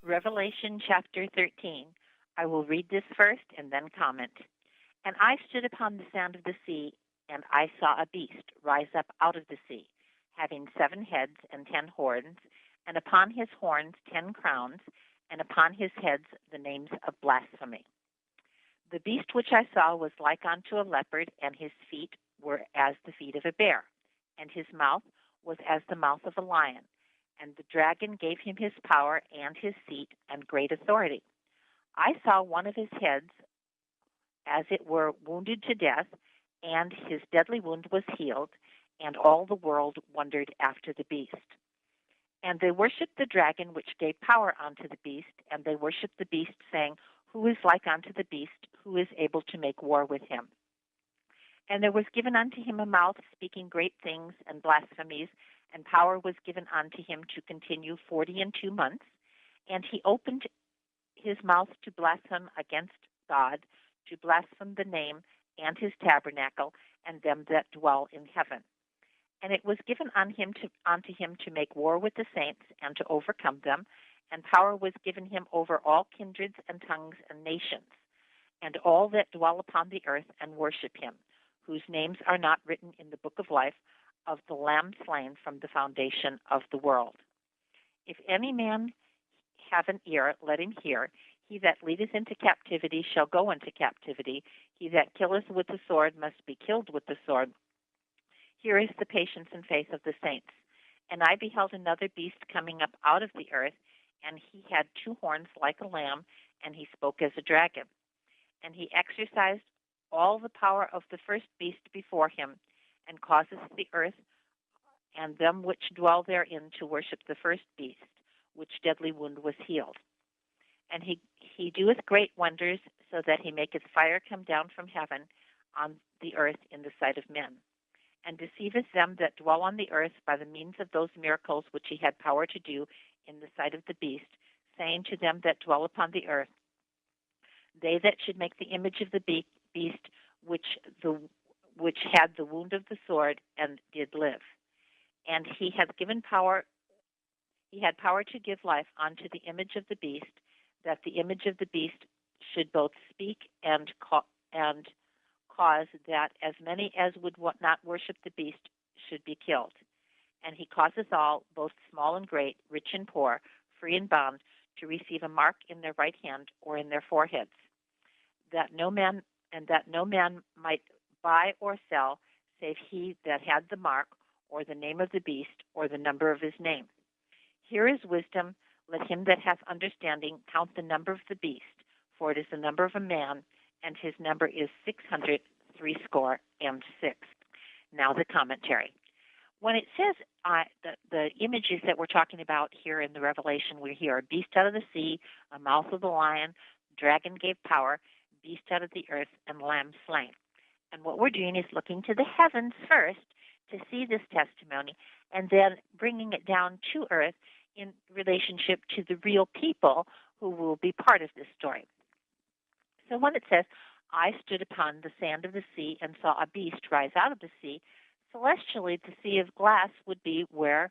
Revelation chapter 13. I will read this first and then comment. And I stood upon the sand of the sea, and I saw a beast rise up out of the sea, having 7 heads and 10 horns, and upon his horns 10 crowns, and upon his heads the names of blasphemy. The beast which I saw was like unto a leopard, and his feet were as the feet of a bear, and his mouth was as the mouth of a lion. And the dragon gave him his power and his seat and great authority. I saw one of his heads, as it were, wounded to death, and his deadly wound was healed, and all the world wondered after the beast. And they worshipped the dragon, which gave power unto the beast, and they worshipped the beast, saying, Who is like unto the beast? Who is able to make war with him? And there was given unto him a mouth speaking great things and blasphemies, and power was given unto him to continue 42 months. And he opened his mouth to blaspheme against God, to blaspheme the name and his tabernacle, and them that dwell in heaven. And it was given unto him to make war with the saints, and to overcome them, and power was given him over all kindreds and tongues and nations, and all that dwell upon the earth and worship him, whose names are not written in the book of life of the Lamb slain from the foundation of the world. If any man have an ear, let him hear. He that leadeth into captivity shall go into captivity. He that killeth with the sword must be killed with the sword. Here is the patience and faith of the saints. And I beheld another beast coming up out of the earth, and he had 2 horns like a lamb, and he spoke as a dragon. And he exercised all the power of the first beast before him, and causeth the earth and them which dwell therein to worship the first beast, which deadly wound was healed. And he doeth great wonders, so that he maketh fire come down from heaven on the earth in the sight of men, and deceiveth them that dwell on the earth by the means of those miracles which he had power to do in the sight of the beast, saying to them that dwell upon the earth, they that should make the image of the beast which had the wound of the sword and did live. And he had power to give life unto the image of the beast, that the image of the beast should both speak and cause that as many as would not worship the beast should be killed. And he causeth all, both small and great, rich and poor, free and bond, to receive a mark in their right hand or in their foreheads, that no man might buy or sell, save he that had the mark, or the name of the beast, or the number of his name. Here is wisdom. Let him that hath understanding count the number of the beast, for it is the number of a man, and his number is 666. Now the commentary. When it says the images that we're talking about here in the Revelation, we hear a beast out of the sea, a mouth of the lion, dragon gave power, beast out of the earth, and lamb slain. And what we're doing is looking to the heavens first to see this testimony, and then bringing it down to earth in relationship to the real people who will be part of this story. So when it says, I stood upon the sand of the sea and saw a beast rise out of the sea, celestially the sea of glass would be where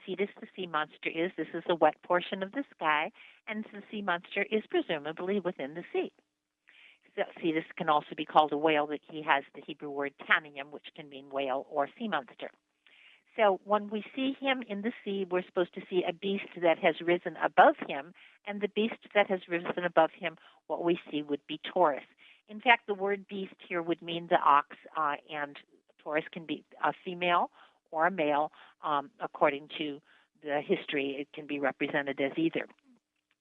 Cetus the sea monster is. This is the wet portion of the sky, and the sea monster is presumably within the sea. So Cetus can also be called a whale. That he has the Hebrew word tanium, which can mean whale or sea monster. So when we see him in the sea, we're supposed to see a beast that has risen above him, and the beast that has risen above him, what we see would be Taurus. In fact, the word beast here would mean the ox, and Taurus can be a female or a male. According to the history, it can be represented as either.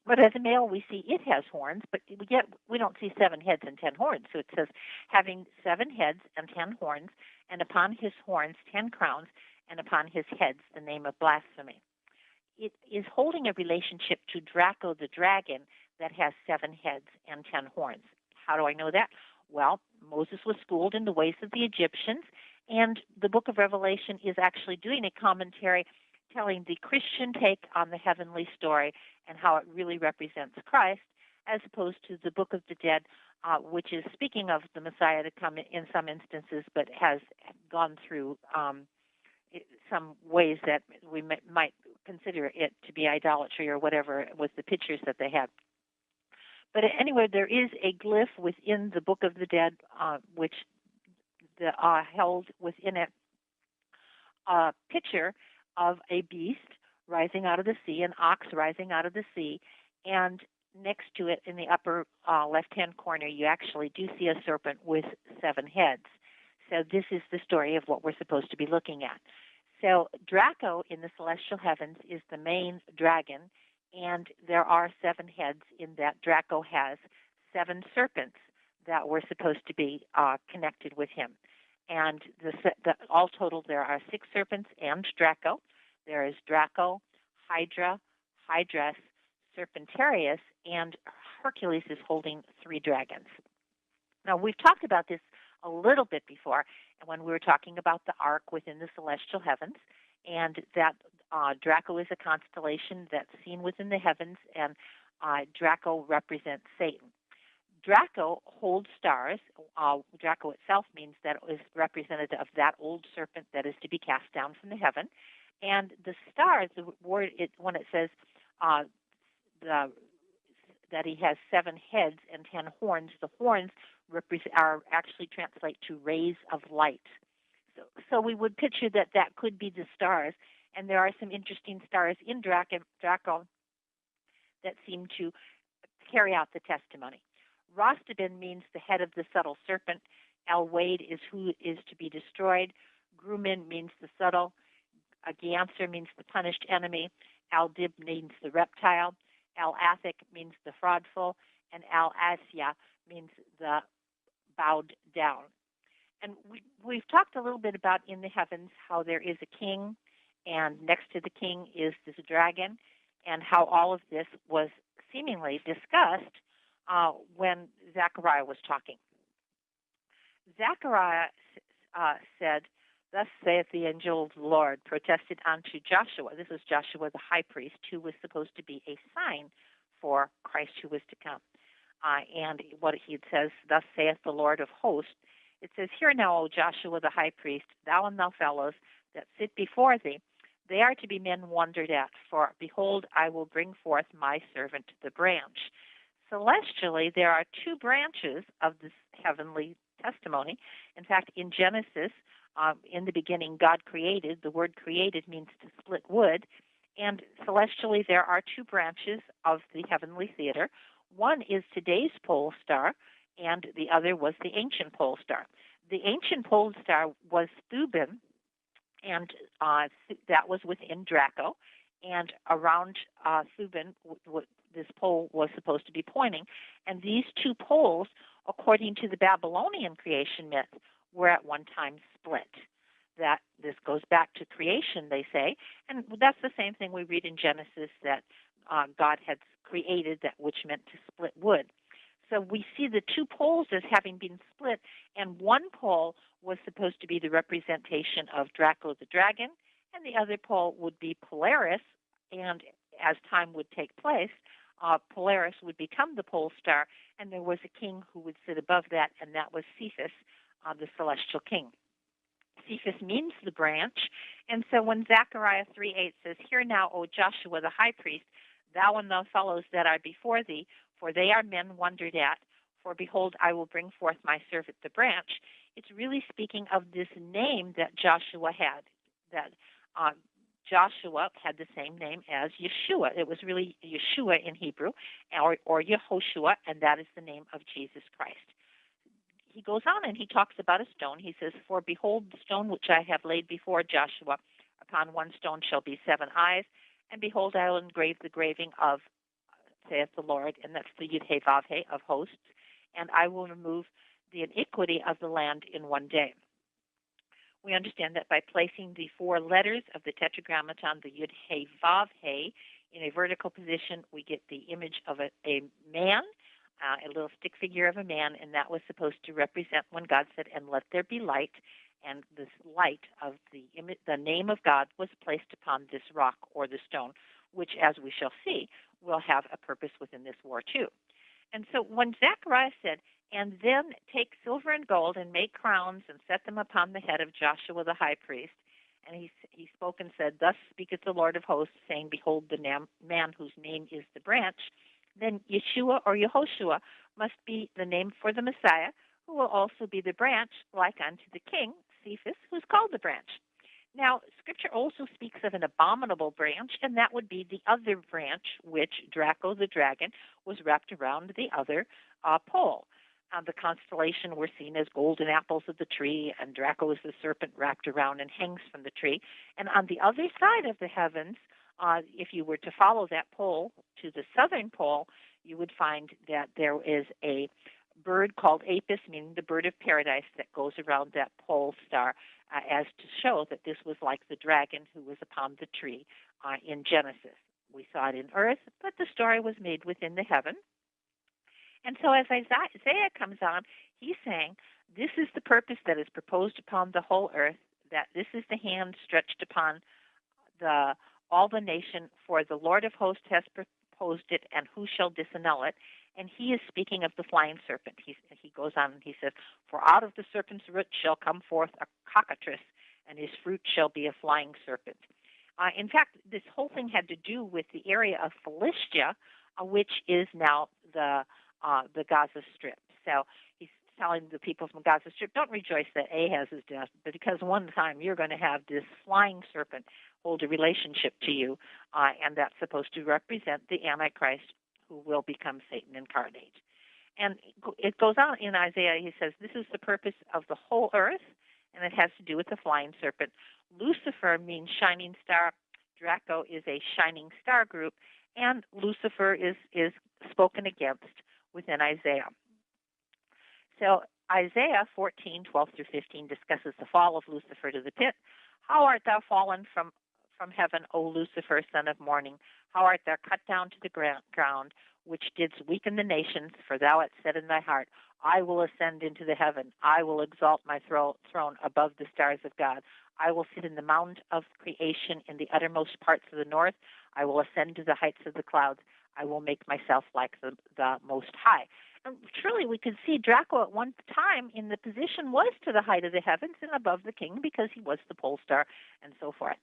But as a male, we see it has horns, but yet we don't see 7 heads and 10 horns. So it says, having 7 heads and 10 horns, and upon his horns 10 crowns, and upon his heads the name of blasphemy. It is holding a relationship to Draco the dragon that has 7 heads and 10 horns. How do I know that? Well, Moses was schooled in the ways of the Egyptians, and the book of Revelation is actually doing a commentary telling the Christian take on the heavenly story and how it really represents Christ, as opposed to the book of the dead, which is speaking of the Messiah to come in some instances, but has gone through some ways that we might consider it to be idolatry or whatever was the pictures that they had. But anyway, there is a glyph within the Book of the Dead, which held within it a picture of a beast rising out of the sea, an ox rising out of the sea, and next to it in the upper left-hand corner, you actually do see a serpent with 7 heads. So this is the story of what we're supposed to be looking at. So Draco in the celestial heavens is the main dragon, and there are 7 heads in that. Draco has 7 serpents that were supposed to be connected with him. And all total, there are 6 serpents and Draco. There is Draco, Hydra, Hydrus, Serpentarius, and Hercules is holding 3 dragons. Now, we've talked about this a little bit before, and when we were talking about the ark within the celestial heavens, and that Draco is a constellation that's seen within the heavens, and Draco represents Satan. Draco holds stars. Draco itself means that it is representative of that old serpent that is to be cast down from the heaven. And the stars, the word, when it says that he has 7 heads and 10 horns, the horns are actually translate to rays of light. So we would picture that could be the stars, and there are some interesting stars in Draco that seem to carry out the testimony. Rostibin means the head of the subtle serpent. Al-Wade is who is to be destroyed. Grumin means the subtle. Ganser means the punished enemy. Al-Dib means the reptile. Al-Athic means the fraudful. And Al-Asya means the bowed down. And we've talked a little bit about in the heavens how there is a king, and next to the king is this dragon, and how all of this was seemingly discussed when Zechariah was talking. Zechariah said, "Thus saith the angel of the Lord, protested unto Joshua." This was Joshua the high priest, who was supposed to be a sign for Christ who was to come. And what he says, "Thus saith the Lord of hosts," it says, "Hear now, O Joshua the high priest, thou and thy fellows that sit before thee, they are to be men wondered at, for behold, I will bring forth my servant the branch." Celestially, there are 2 branches of this heavenly testimony. In fact, in Genesis, in the beginning, God created. The word created means to split wood. And celestially, there are 2 branches of the heavenly theater. One is today's pole star, and the other was the ancient pole star. The ancient pole star was Thuban, and that was within Draco. And around Thuban, this pole was supposed to be pointing. And these 2 poles, according to the Babylonian creation myth, were at one time split. That this goes back to creation, they say, and that's the same thing we read in Genesis, that God had created that, which meant to split wood. So we see the 2 poles as having been split, and one pole was supposed to be the representation of Draco the dragon, and the other pole would be Polaris, and as time would take place, Polaris would become the pole star, and there was a king who would sit above that, and that was Cephas, the celestial king. Cephas means the branch, and so when Zechariah 3:8 says, "Hear now, O Joshua the high priest, thou and thy fellows that are before thee, for they are men wondered at, for behold, I will bring forth my servant the branch," it's really speaking of this name that Joshua had, that Joshua had the same name as Yeshua. It was really Yeshua in Hebrew, or Yehoshua, and that is the name of Jesus Christ. He goes on and he talks about a stone. He says, "For behold, the stone which I have laid before Joshua, upon one stone shall be 7 eyes, and behold, I will engrave the graving of, saith the Lord," and that's the Yud-He-Vav-He of hosts, "and I will remove the iniquity of the land in one day." We understand that by placing the 4 letters of the Tetragrammaton, the Yud-He-Vav-He, in a vertical position, we get the image of a man, a little stick figure of a man, and that was supposed to represent when God said, "And let there be light," and this light of the name of God was placed upon this rock or the stone, which, as we shall see, will have a purpose within this war too. And so when Zechariah said, "And then take silver and gold and make crowns and set them upon the head of Joshua the high priest, And he spoke and said, "Thus speaketh the Lord of hosts, saying, Behold, the man whose name is the branch." Then Yeshua or Yehoshua must be the name for the Messiah, who will also be the branch, like unto the king, Cephas, who's called the branch. Now, Scripture also speaks of an abominable branch, and that would be the other branch, which Draco the dragon was wrapped around the other pole. The constellation we're seen as golden apples of the tree, and Draco is the serpent wrapped around and hangs from the tree. And on the other side of the heavens, if you were to follow that pole to the southern pole, you would find that there is a bird called Apis, meaning the bird of paradise, that goes around that pole star, as to show that this was like the dragon who was upon the tree in Genesis. We saw it in earth, but the story was made within the heaven. And so as Isaiah comes on, he's saying, this is the purpose that is proposed upon the whole earth, that this is the hand stretched upon all the nation, for the Lord of hosts has proposed it, and who shall disannul it? And he is speaking of the flying serpent. He goes on and he says, For out of the serpent's root shall come forth a cockatrice, and his fruit shall be a flying serpent. In fact, this whole thing had to do with the area of Philistia, which is now the Gaza Strip. So he's telling the people from Gaza Strip, don't rejoice that Ahaz is dead, but because one time you're going to have this flying serpent hold a relationship to you, and that's supposed to represent the Antichrist, who will become Satan incarnate. And it goes on in Isaiah, he says, this is the purpose of the whole earth, and it has to do with the flying serpent. Lucifer means shining star. Draco is a shining star group, and Lucifer is spoken against within Isaiah. So Isaiah 14:12-15 discusses the fall of Lucifer to the pit. How art thou fallen from heaven, O Lucifer, son of morning? How art thou cut down to the ground, which didst weaken the nations? For thou hast said in thy heart, I will ascend into the heaven. I will exalt my throne above the stars of God. I will sit in the mount of creation in the uttermost parts of the north. I will ascend to the heights of the clouds. I will make myself like the Most High. And truly, we could see Draco at one time in the position was to the height of the heavens and above the king, because he was the pole star and so forth.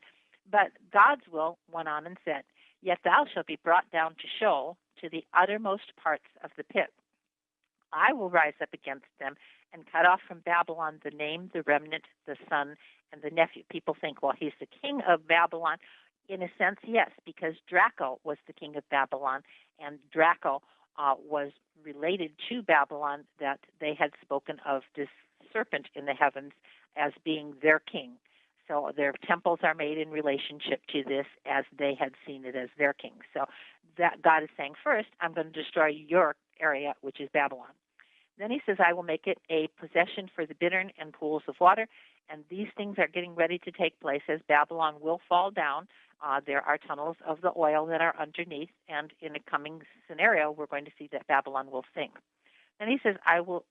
But God's will went on and said, Yet thou shalt be brought down to Sheol, to the uttermost parts of the pit. I will rise up against them and cut off from Babylon the name, the remnant, the son, and the nephew. People think, well, he's the king of Babylon. In a sense, yes, because Draco was the king of Babylon, and Draco was related to Babylon, that they had spoken of this serpent in the heavens as being their king. So their temples are made in relationship to this, as they had seen it as their king. So that God is saying, first, I'm going to destroy your area, which is Babylon. Then he says, I will make it a possession for the bittern and pools of water. And these things are getting ready to take place as Babylon will fall down. There are tunnels of the oil that are underneath, and in a coming scenario, we're going to see that Babylon will sink. Then he says, I will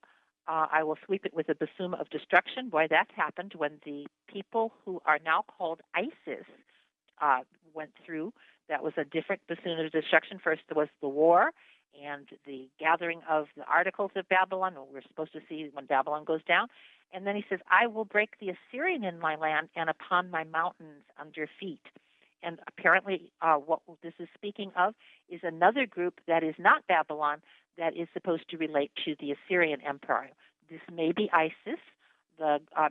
sweep it with a bassoon of destruction. Boy, that happened when the people who are now called ISIS went through. That was a different bassoon of destruction. First, there was the war and the gathering of the articles of Babylon. We're supposed to see when Babylon goes down. And then he says, I will break the Assyrian in my land and upon my mountains under feet. And apparently what this is speaking of is another group that is not Babylon, that is supposed to relate to the Assyrian Empire. This may be ISIS,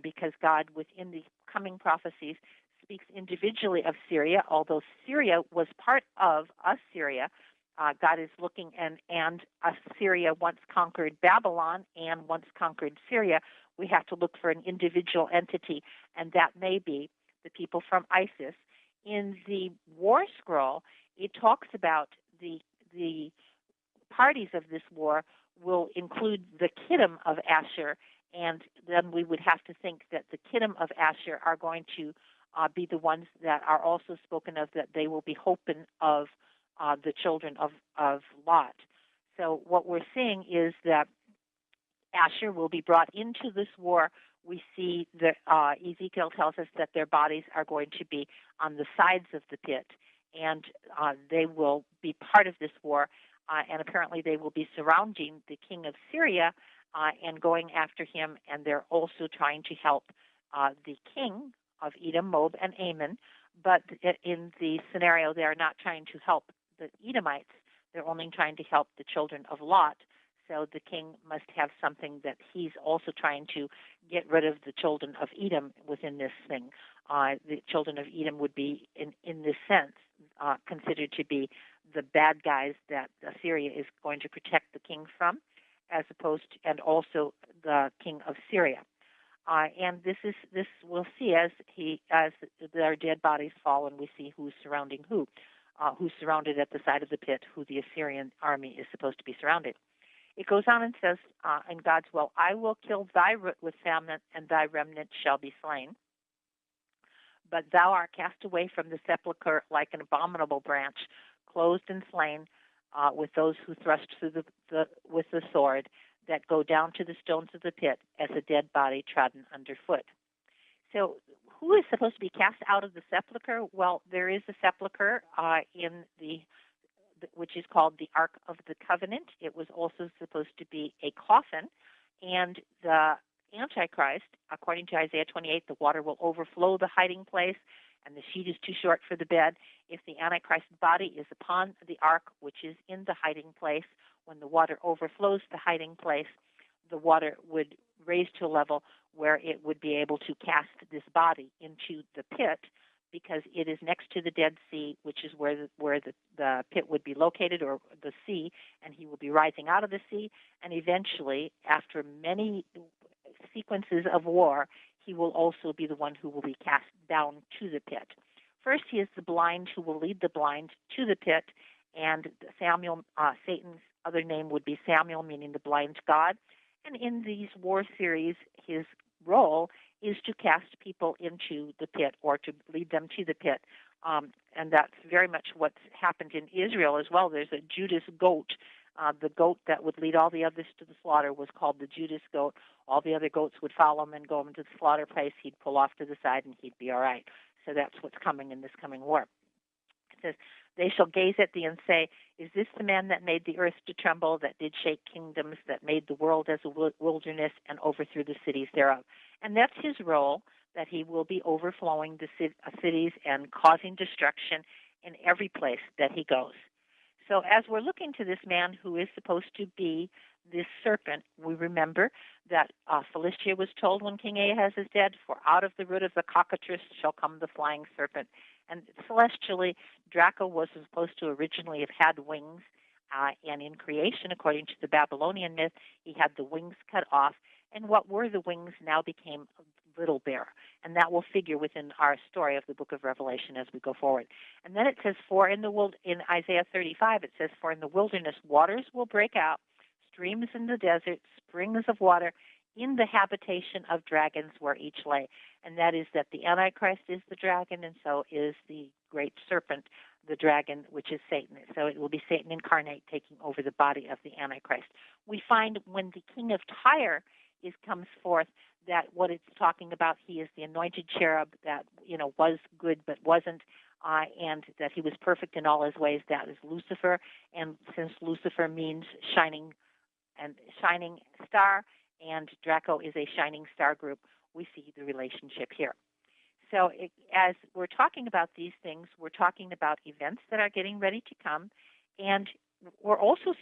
because God, within the coming prophecies, speaks individually of Syria, although Syria was part of Assyria. God is looking, and Assyria once conquered Babylon and once conquered Syria. We have to look for an individual entity, and that may be the people from ISIS. In the war scroll, it talks about the parties of this war will include the Kittim of Asher, and then we would have to think that the Kittim of Asher are going to be the ones that are also spoken of, that they will be hoping of the children of Lot. So what we're seeing is that Asher will be brought into this war. We see that Ezekiel tells us that their bodies are going to be on the sides of the pit, and they will be part of this war. And apparently they will be surrounding the king of Syria and going after him, and they're also trying to help the king of Edom, Moab, and Ammon. But in the scenario, they are not trying to help the Edomites. They're only trying to help the children of Lot. So the king must have something that he's also trying to get rid of the children of Edom within this thing. The children of Edom would be, in this sense, considered to be the bad guys that Assyria is going to protect the king from, as opposed to, and also the king of Syria. And this we'll see as their dead bodies fall, and we see who's surrounding who's surrounded at the side of the pit, who the Assyrian army is supposed to be surrounding. It goes on and says, in God's will, I will kill thy root with famine, and thy remnant shall be slain. But thou art cast away from the sepulchre like an abominable branch, closed and slain, with those who thrust through with the sword, that go down to the stones of the pit as a dead body trodden underfoot. So who is supposed to be cast out of the sepulchre? Well, there is a sepulchre in which is called the Ark of the Covenant. It was also supposed to be a coffin, and the Antichrist, according to Isaiah 28, the water will overflow the hiding place, and the sheet is too short for the bed. If the Antichrist's body is upon the ark, which is in the hiding place, when the water overflows the hiding place, the water would raise to a level where it would be able to cast this body into the pit, because it is next to the Dead Sea, which is where the pit would be located, or the sea, and he will be rising out of the sea, and eventually, after many sequences of war, he will also be the one who will be cast down to the pit. First, he is the blind who will lead the blind to the pit, and Samuel, Satan's other name would be Samuel, meaning the blind god. And in these war series, his role is to cast people into the pit, or to lead them to the pit. And that's very much what's happened in Israel as well. There's a Judas goat. The goat that would lead all the others to the slaughter was called the Judas goat. All the other goats would follow him and go into the slaughter place. He'd pull off to the side and he'd be all right. So that's what's coming in this coming war. It says, they shall gaze at thee and say, is this the man that made the earth to tremble, that did shake kingdoms, that made the world as a wilderness and overthrew the cities thereof? And that's his role, that he will be overflowing the cities and causing destruction in every place that he goes. So as we're looking to this man who is supposed to be this serpent, we remember that Philistia was told when King Ahaz is dead, for out of the root of the cockatrice shall come the flying serpent. And celestially, Draco was supposed to originally have had wings, and in creation, according to the Babylonian myth, he had the wings cut off, and what were the wings now became a little bear. And that will figure within our story of the book of Revelation as we go forward. And then it says, in Isaiah 35, it says, for in the wilderness waters will break out, streams in the desert, springs of water, in the habitation of dragons where each lay. And that is that the Antichrist is the dragon, and so is the great serpent, the dragon, which is Satan. So it will be Satan incarnate taking over the body of the Antichrist. We find when the king of Tyre comes forth, that what it's talking about, he is the anointed cherub that was good but wasn't, and that he was perfect in all his ways. That is Lucifer, and since Lucifer means shining star, and Draco is a shining star group, we see the relationship here. So as we're talking about these things, we're talking about events that are getting ready to come, and we're also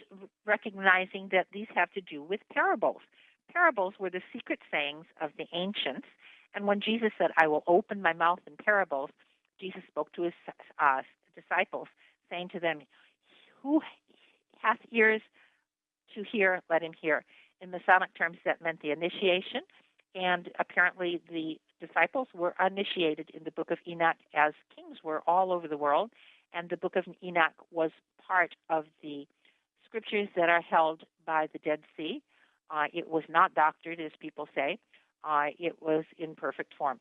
recognizing that these have to do with parables. Parables were the secret sayings of the ancients, and when Jesus said, I will open my mouth in parables, Jesus spoke to his disciples, saying to them, who hath ears to hear, let him hear. In Masonic terms, that meant the initiation, and apparently the disciples were initiated in the book of Enoch as kings were all over the world, and the book of Enoch was part of the scriptures that are held by the Dead Sea. It was not doctored, as people say. It was in perfect form.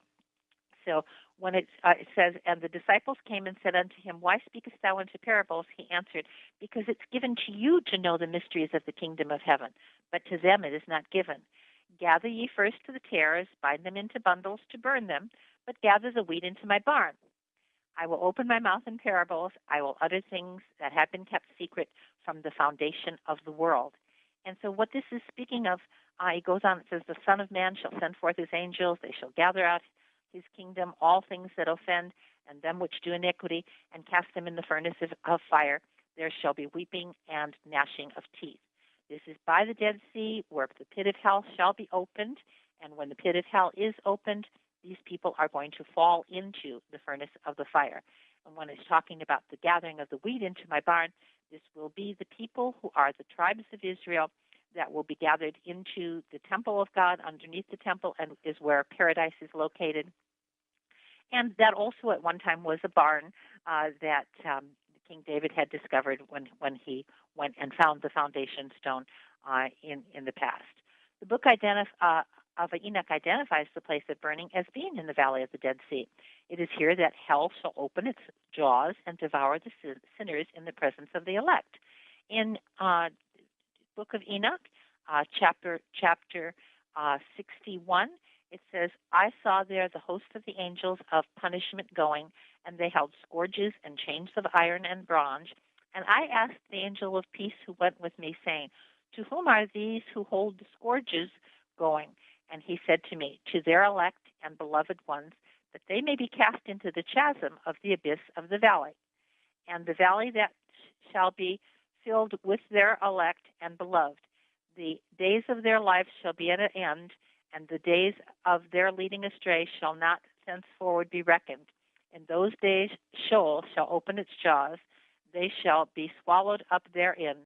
So when it says, and the disciples came and said unto him, why speakest thou into parables? He answered, because it's given to you to know the mysteries of the kingdom of heaven, but to them it is not given. Gather ye first the tares, bind them into bundles to burn them, but gather the wheat into my barn. I will open my mouth in parables. I will utter things that have been kept secret from the foundation of the world. And so what this is speaking of, it goes on, it says, the Son of Man shall send forth his angels. They shall gather out his kingdom all things that offend, and them which do iniquity, and cast them in the furnace of fire. There shall be weeping and gnashing of teeth. This is by the Dead Sea, where the pit of hell shall be opened. And when the pit of hell is opened, these people are going to fall into the furnace of the fire. And when it's talking about the gathering of the wheat into my barn, this will be the people who are the tribes of Israel that will be gathered into the temple of God, underneath the temple, and is where paradise is located. And that also at one time was a barn that King David had discovered when he went and found the foundation stone in the past. The book of Enoch identifies the place of burning as being in the valley of the Dead Sea. It is here that hell shall open its jaws and devour the sinners in the presence of the elect. In book of Enoch, chapter 61, it says, I saw there the host of the angels of punishment going, and they held scourges and chains of iron and bronze. And I asked the angel of peace who went with me, saying, to whom are these who hold the scourges going? And he said to me, to their elect and beloved ones, that they may be cast into the chasm of the abyss of the valley. And the valley that shall be filled with their elect and beloved. The days of their life shall be at an end, and the days of their leading astray shall not thenceforward be reckoned. In those days Sheol shall open its jaws, they shall be swallowed up therein,